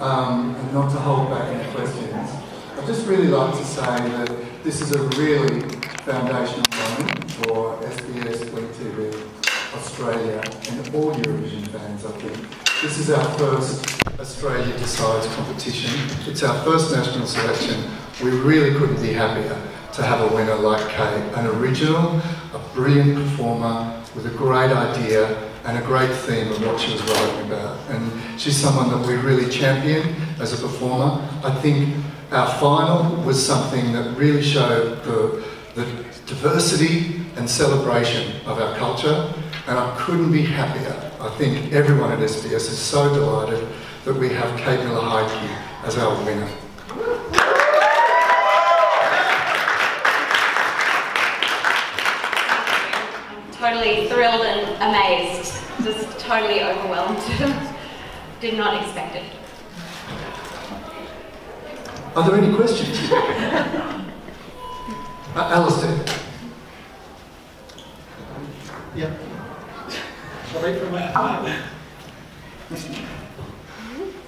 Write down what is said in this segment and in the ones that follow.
and not to hold back any questions. I'd just really like to say that this is a really foundational moment for SBS Fleet TV Australia and all Eurovision fans, I think. This is our first Australia Decides competition. It's our first national selection. We really couldn't be happier to have a winner like Kate, an original, a brilliant performer with a great idea and a great theme of what she was writing about. And she's someone that we really champion as a performer. I think our final was something that really showed the diversity and celebration of our culture, and I couldn't be happier. I think everyone at SBS is so delighted that we have Kate Miller-Heidke as our winner. Totally thrilled and amazed, just totally overwhelmed. Did not expect it. Are there any questions? Alistair. Yeah.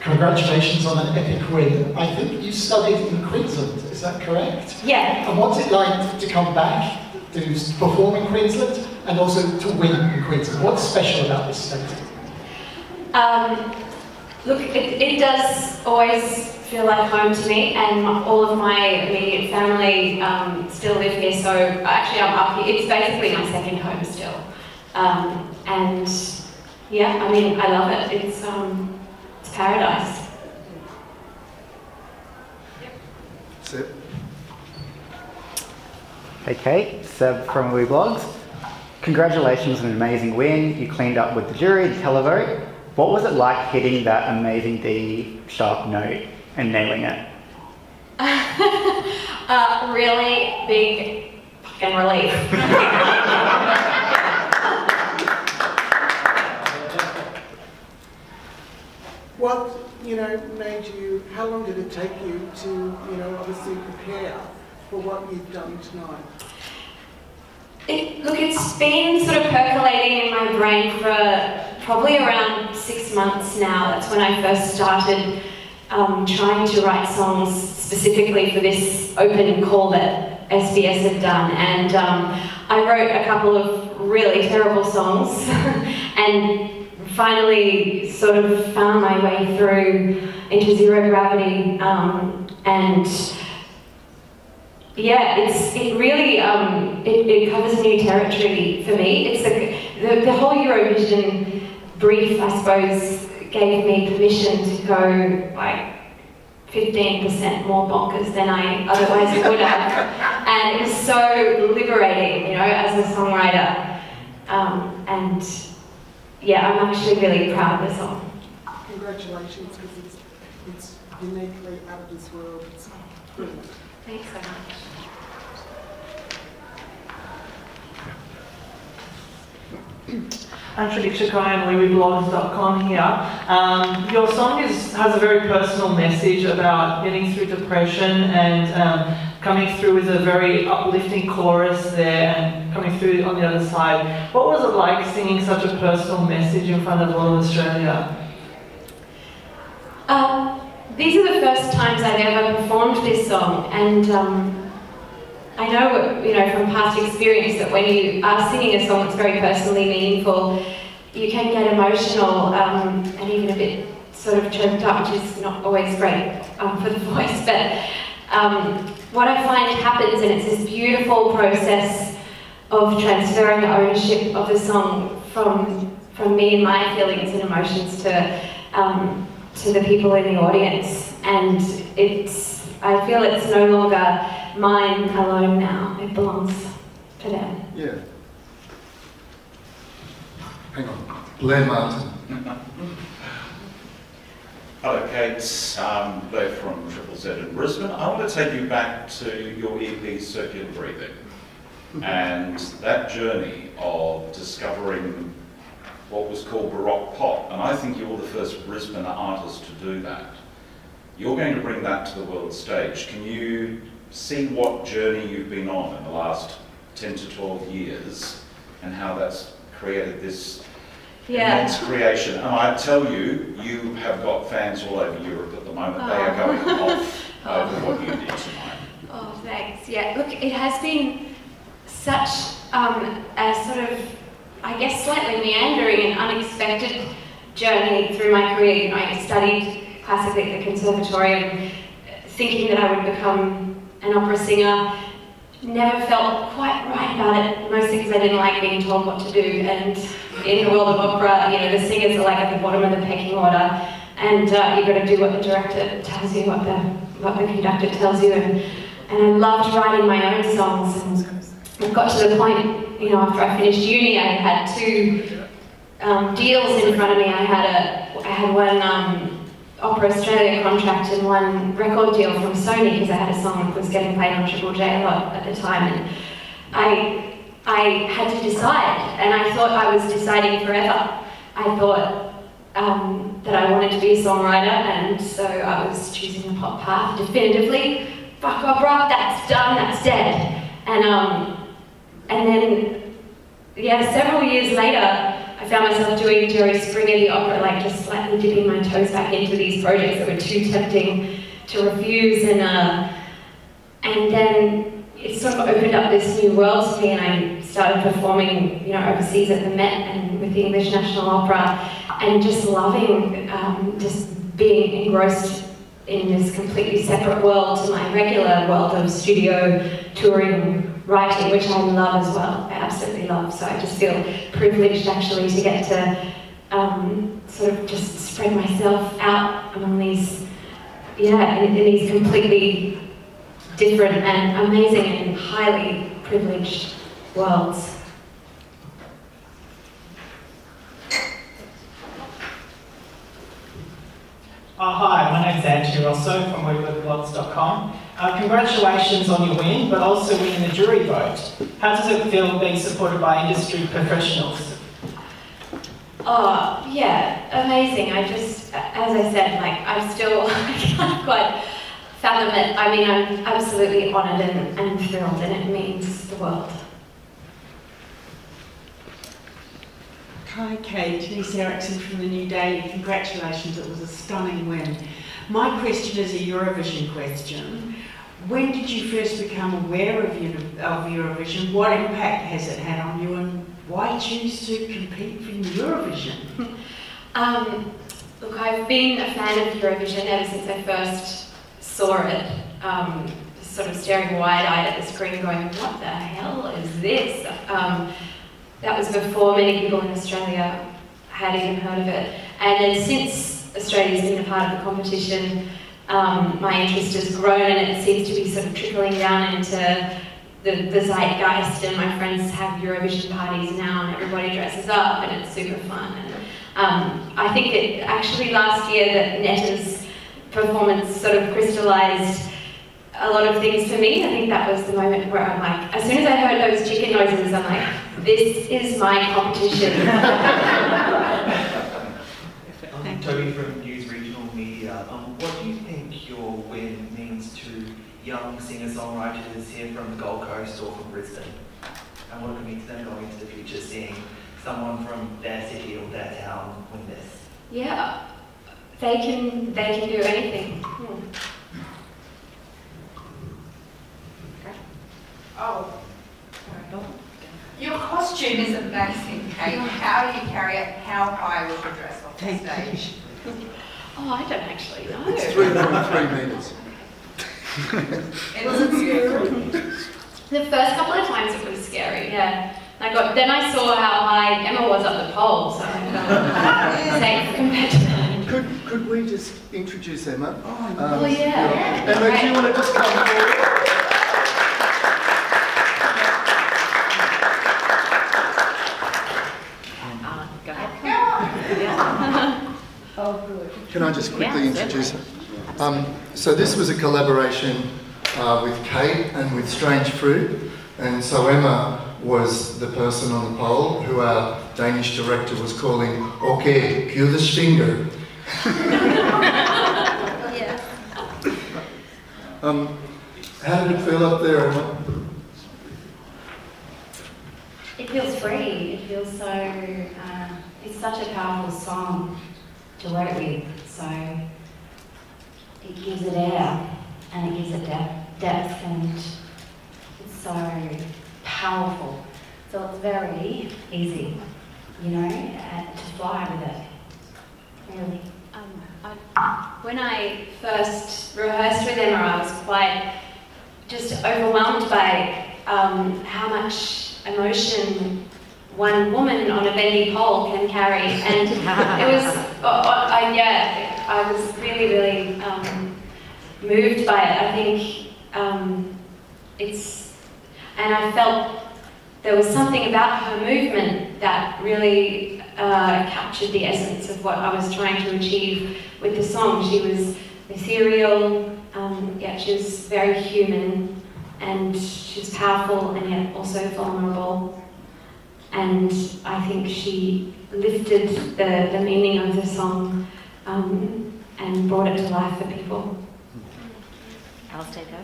Congratulations on an epic win. I think you studied in Queensland, is that correct? Yeah. And what's it like to come back to perform in Queensland and also to win in Queensland? What's special about this state? Look, it does always feel like home to me, and all of my immediate family still live here, so actually I'm up here. It's basically my second home still. And yeah, I mean, I love it. It's paradise. That's it. Hey Kate, Seb from wiwibloggs. Congratulations on an amazing win. You cleaned up with the jury, the televote. What was it like hitting that amazing D sharp note and nailing it? Really big fucking relief. What, made you, how long did it take you to, obviously prepare for what you've done tonight? Look, it's been sort of percolating in my brain for probably around 6 months now. That's when I first started trying to write songs specifically for this open call that SBS had done. And I wrote a couple of really terrible songs and finally sort of found my way through into Zero Gravity, and yeah, it really it covers new territory for me. It's the whole Eurovision brief, I suppose, gave me permission to go like 15% more bonkers than I otherwise would have, and it was so liberating, as a songwriter, and yeah, I'm actually really proud of the song. Congratulations, because it's uniquely out of this world. It's brilliant. Thanks so much. I'm Tradiksha Kai on wiwibloggs.com here. Your song has a very personal message about getting through depression and coming through with a very uplifting chorus there and coming through on the other side. What was it like singing such a personal message in front of all of Australia? These are the first times I've ever performed this song, and I know, from past experience that when you are singing a song that's very personally meaningful, you can get emotional and even a bit sort of choked up, which is not always great for the voice. But what I find happens, and it's this beautiful process of transferring the ownership of the song from me and my feelings and emotions to the people in the audience, and I feel it's no longer mine alone now. It belongs to them. Yeah. Hang on. Blair Martin. Hello, Kate. Blair from Triple Z in Brisbane. I want to take you back to your EP, Circular Breathing, and that journey of discovering what was called Baroque pop, and I think you're the first Brisbane artist to do that. You're going to bring that to the world stage. Can you see what journey you've been on in the last 10 to 12 years and how that's created this immense creation. And I tell you, you have got fans all over Europe at the moment. They are going off over what you did tonight. Oh, thanks. Yeah, look, it has been such a sort of, I guess, slightly meandering and unexpected journey through my career. You know, I studied classically at the Conservatorium, thinking that I would become an opera singer. Never felt quite right about it, mostly because I didn't like being told what to do. And in the world of opera, you know, the singers are like at the bottom of the pecking order, and you've got to do what the director tells you, what the conductor tells you. And I loved writing my own songs. And it got to the point, you know, after I finished uni, I had 2 deals in front of me. I had one Opera Australia contract and 1 record deal from Sony, because I had a song that was getting played on Triple J a lot at the time, and I had to decide, and I thought I was deciding forever. I thought that I wanted to be a songwriter, and so I was choosing the pop path definitively. Fuck opera, that's done, that's dead. And then, yeah, several years later, I found myself doing Jerry Springer the opera, like just slightly dipping my toes back into these projects that were too tempting to refuse, and then it sort of opened up this new world to me, and I started performing, you know, overseas at the Met and with the English National Opera, and just loving, just being engrossed in this completely separate world to my regular world of studio, touring, writing, which I love as well. I absolutely love. So I just feel privileged actually to get to sort of just spread myself out among these, in these completely different and amazing and highly privileged worlds. Hi, my name's Andrew Rosso from wiwibloggs.com. Congratulations on your win, but also winning the jury vote. How does it feel being supported by industry professionals? Oh, yeah, amazing. I just, as I said, like, I can't quite fathom it. I mean, I'm absolutely honoured and thrilled, and it means the world. Hi Kate, Denise Erickson from the New Daily. Congratulations, it was a stunning win. My question is a Eurovision question. When did you first become aware of Eurovision? What impact has it had on you, and why choose to compete in Eurovision? Look, I've been a fan of Eurovision ever since I first saw it, sort of staring wide-eyed at the screen going, what the hell is this? That was before many people in Australia had even heard of it. And then since Australia's been a part of the competition, my interest has grown, and it seems to be sort of trickling down into the zeitgeist, and my friends have Eurovision parties now and everybody dresses up and it's super fun. And I think that actually last year that Netta's performance sort of crystallised a lot of things for me. I think that was the moment where I'm like, as soon as I heard those chicken noises, I'm like, this is my competition. Toby from News Regional Media. What do you think your win means to young singer-songwriters here from the Gold Coast or from Brisbane? And what it means to them going into the future, seeing someone from their city or their town win this? Yeah, they can do anything. Oh, your costume is amazing, Kate. How do you carry it? How high was your dress off the stage? Oh, I don't actually know. It's 3.3 metres. It wasn't scary. The first couple of times it was scary, yeah. Then I saw how high Emma was up the pole, so I safe compared to that. Could we just introduce Emma? Oh, yeah. Emma, do you want to just come forward? Can I just quickly introduce her? So this was a collaboration with Kate and with Strange Fruit, and so Emma was the person on the pole who our Danish director was calling, okay, cue the stinger. Yeah. How did it feel up there, Emma? It feels free. free. It feels so, it's such a powerful song to work with. So it gives it air and it gives it depth, and it's so powerful. So it's very easy, you know, to fly with it, really. When I first rehearsed with Emma, I was quite just overwhelmed by how much emotion one woman on a bendy pole can carry, and it was, I was really, really moved by it. I think and I felt there was something about her movement that really captured the essence of what I was trying to achieve with the song. She was ethereal, yet she was very human, and she was powerful and yet also vulnerable. And I think she lifted the meaning of the song and brought it to life for people. Alistair, go.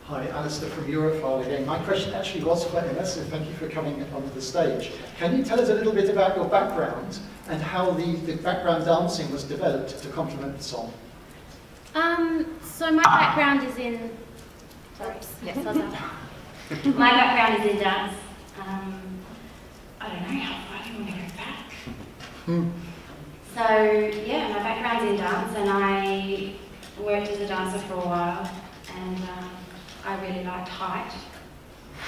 Hi, Alistair from Europhile again. My question actually was for Emma, so thank you for coming onto the stage. Can you tell us a little bit about your background and how the background dancing was developed to complement the song? So my background is in... Oops, yes, my background is in dance. I don't know, how far do you want to go back? So, yeah, my background's in dance, and I worked as a dancer for a while, and I really liked height,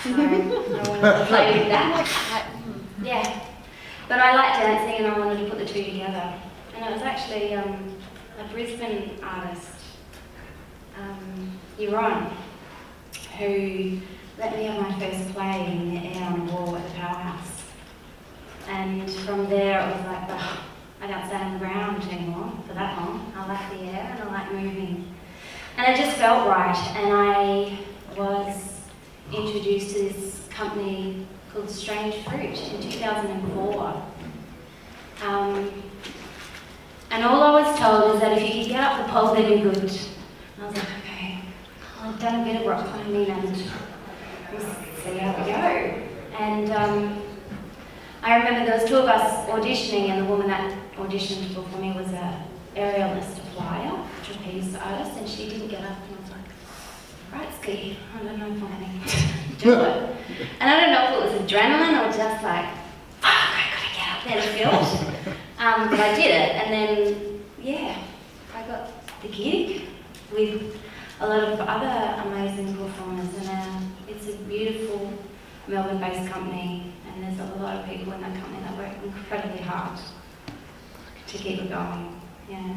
so I wanted to play with that. Yeah, but I liked dancing, and I wanted to put the two together. And it was actually a Brisbane artist, Euron, who let me have my first play in the air on the wall at the Powerhouse. And from there it was like, I don't stand on the ground anymore for that long. I like the air and I like moving. And it just felt right, and I was introduced to this company called Strange Fruit in 2004. And all I was told is that if you could get up the pole, then you're good. And I was like, okay, well, I've done a bit of rock climbing and we'll see how we go. And I remember there was two of us auditioning, and the woman that auditioned for me was an aerialist, a flyer, trapeze artist, and she didn't get up, and I was like, right, Ski, I don't know if I'm going to do it. And I don't know if it was adrenaline or just like, fuck, I gotta get up there to feel it. But I did it, and then, yeah, I got the gig with a lot of other amazing performers, and it's a beautiful Melbourne-based company, and there's a lot of people in that company that work incredibly hard to keep it going. Yeah.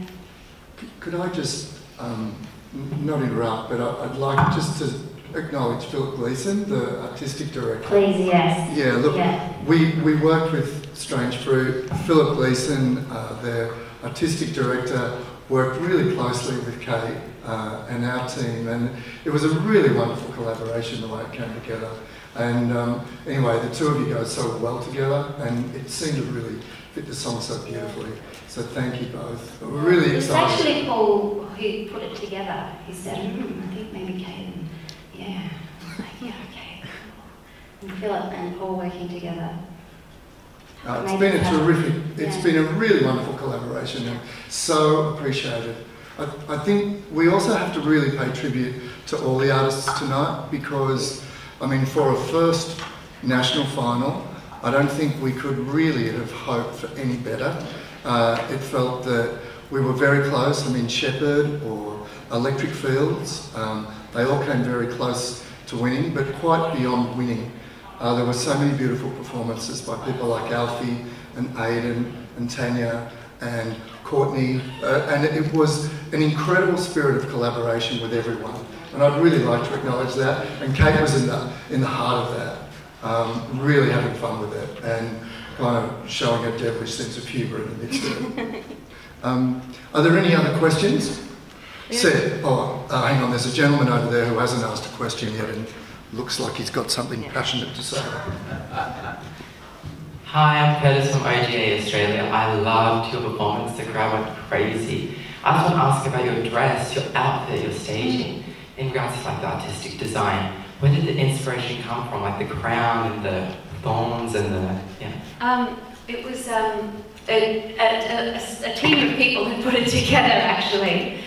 Could I just not interrupt, but I'd like just to acknowledge Philip Gleeson, the artistic director. Please, yes. Yeah, look, we worked with Strange Fruit. Philip Gleeson, their artistic director, worked really closely with Kate and our team, and it was a really wonderful collaboration the way it came together. And anyway, the two of you go so well together, and it seemed to really fit the song so beautifully. So thank you both. We're really excited. It's actually Paul who put it together. He said, I think maybe Kate and, yeah. I was like, yeah, okay. And Philip and Paul working together. It's been a terrific, it's been a really wonderful collaboration, and so appreciated. I think we also have to really pay tribute to all the artists tonight, because, I mean, for a first national final, I don't think we could really have hoped for any better. It felt that we were very close. I mean, Shepherd or Electric Fields, they all came very close to winning, but quite beyond winning. There were so many beautiful performances by people like Alfie and Aidan and Tanya and Courtney, and it was an incredible spirit of collaboration with everyone. And I'd really like to acknowledge that. And Kate was in the heart of that, really having fun with it and kind of showing a devilish sense of humour in the midst of it. Are there any other questions? Seth, hang on, there's a gentleman over there who hasn't asked a question yet and looks like he's got something passionate to say. Hi, I'm Curtis from OGA Australia. I loved your performance, the crowd went crazy. I just want to ask about your dress, your outfit, your staging, in regards to like the artistic design. Where did the inspiration come from, like the crown and the thorns and the, yeah? It was a team of people who put it together, actually.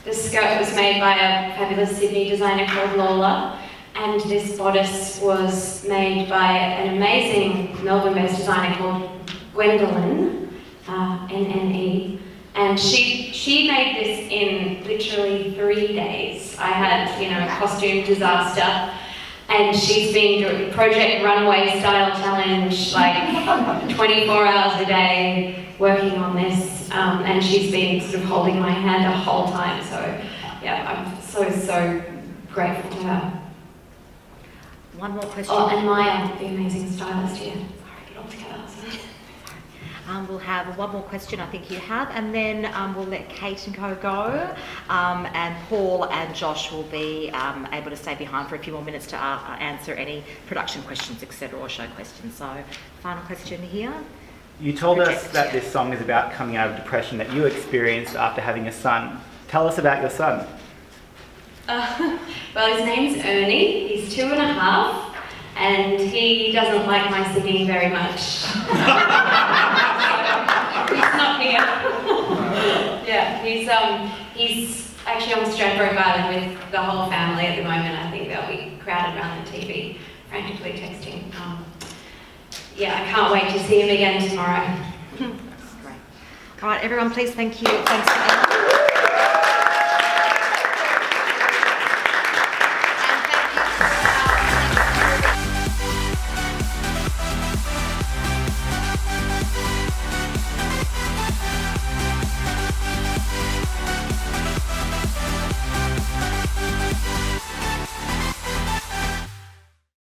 The skirt was made by a fabulous Sydney designer called Lola, and this bodice was made by an amazing Melbourne-based designer called Gwendolyn, N-N-E, and she made this in literally 3 days. I had, you know, a costume disaster, and she's been doing Project Runway style challenge, like 24 hours a day, working on this, and she's been sort of holding my hand the whole time, so yeah, I'm so grateful to her. One more question. Oh, and Maya, the amazing stylist here. Sorry, get all together. We'll have one more question I think you have, and then we'll let Kate and Co go, and Paul and Josh will be able to stay behind for a few more minutes to answer any production questions, etc., or show questions. So, final question here. You told us that this song is about coming out of depression that you experienced after having a son. Tell us about your son. Well, his name's Ernie. He's 2.5, and he doesn't like my singing very much. He's not here. Yeah, he's actually on Stradbroke Island with the whole family at the moment. I think they'll be crowded around the TV, frantically texting. Yeah, I can't wait to see him again tomorrow. Great. All right, everyone, please thank you. Thanks for